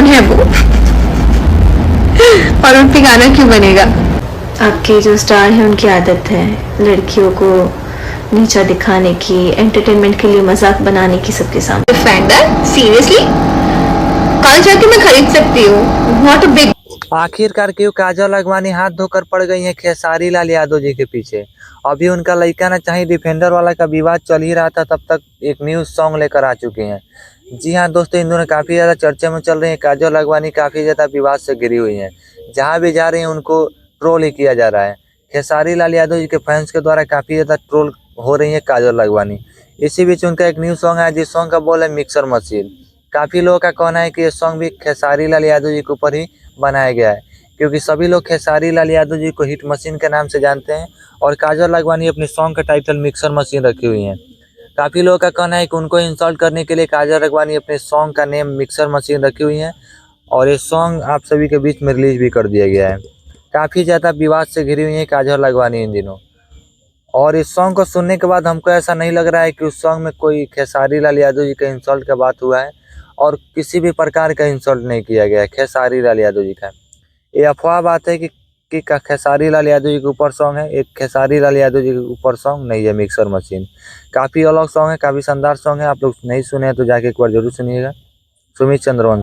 कौन है वो और उन पे गाना क्यों बनेगा? आपके जो स्टार हैं उनकी आदत है लड़कियों को नीचा दिखाने की, एंटरटेनमेंट के लिए मजाक बनाने की सबके सामने। Defender seriously? कल जाके मैं खरीद सकती हूँ, नॉट अ बिग। आखिरकार क्यों काजल अगवानी हाथ धोकर पड़ गई हैं खेसारी लाल यादव जी के पीछे। अभी उनका लड़का ना चाहिए डिफेंडर वाला का विवाद चल ही रहा था, तब तक एक न्यूज सॉन्ग लेकर आ चुके हैं। जी हाँ दोस्तों, इन दोनों काफी ज्यादा चर्चे में चल रही हैं। काजल अगवानी काफी ज्यादा विवाद से घिरी हुई हैं, जहाँ भी जा रही हैं उनको ट्रोल ही किया जा रहा है। खेसारी लाल यादव जी के फैंस के द्वारा काफी ज्यादा ट्रोल हो रही है काजल अगवानी। इसी बीच उनका एक न्यू सॉन्ग है, जिस सॉन्ग का बोल है मिक्सर मशीन। काफी लोगों का कहना है कि ये सॉन्ग भी खेसारी लाल यादव जी के ऊपर ही बनाया गया है, क्योंकि सभी लोग खेसारी लाल यादव जी को हिट मशीन के नाम से जानते हैं और काजल अगवानी अपने सॉन्ग का टाइटल मिक्सर मशीन रखी हुई हैं। काफ़ी लोगों का कहना है कि उनको इंसल्ट करने के लिए काजल अगवानी अपने सॉन्ग का नेम मिक्सर मशीन रखी हुई हैं और ये सॉन्ग आप सभी के बीच में रिलीज भी कर दिया गया है। काफ़ी ज़्यादा विवाद से घिरी हुई है काजल अगवानी इन दिनों, और इस सॉन्ग को सुनने के बाद हमको ऐसा नहीं लग रहा है कि उस सॉन्ग में कोई खेसारी लाल यादव जी का इंसल्ट का बात हुआ है, और किसी भी प्रकार का इंसल्ट नहीं किया गया है खेसारी लाल यादव जी का। ये अफवाह बात है कि खेसारी लाल यादव जी के ऊपर सॉन्ग है, एक खेसारी लाल यादव जी के ऊपर सॉन्ग नहीं है मिक्सर मशीन। काफ़ी अलग सॉन्ग है, काफ़ी शानदार सॉन्ग है। आप लोग नहीं सुने हैं तो जाके एक बार जरूर सुनिएगा। सुमित चंद्रवंशी।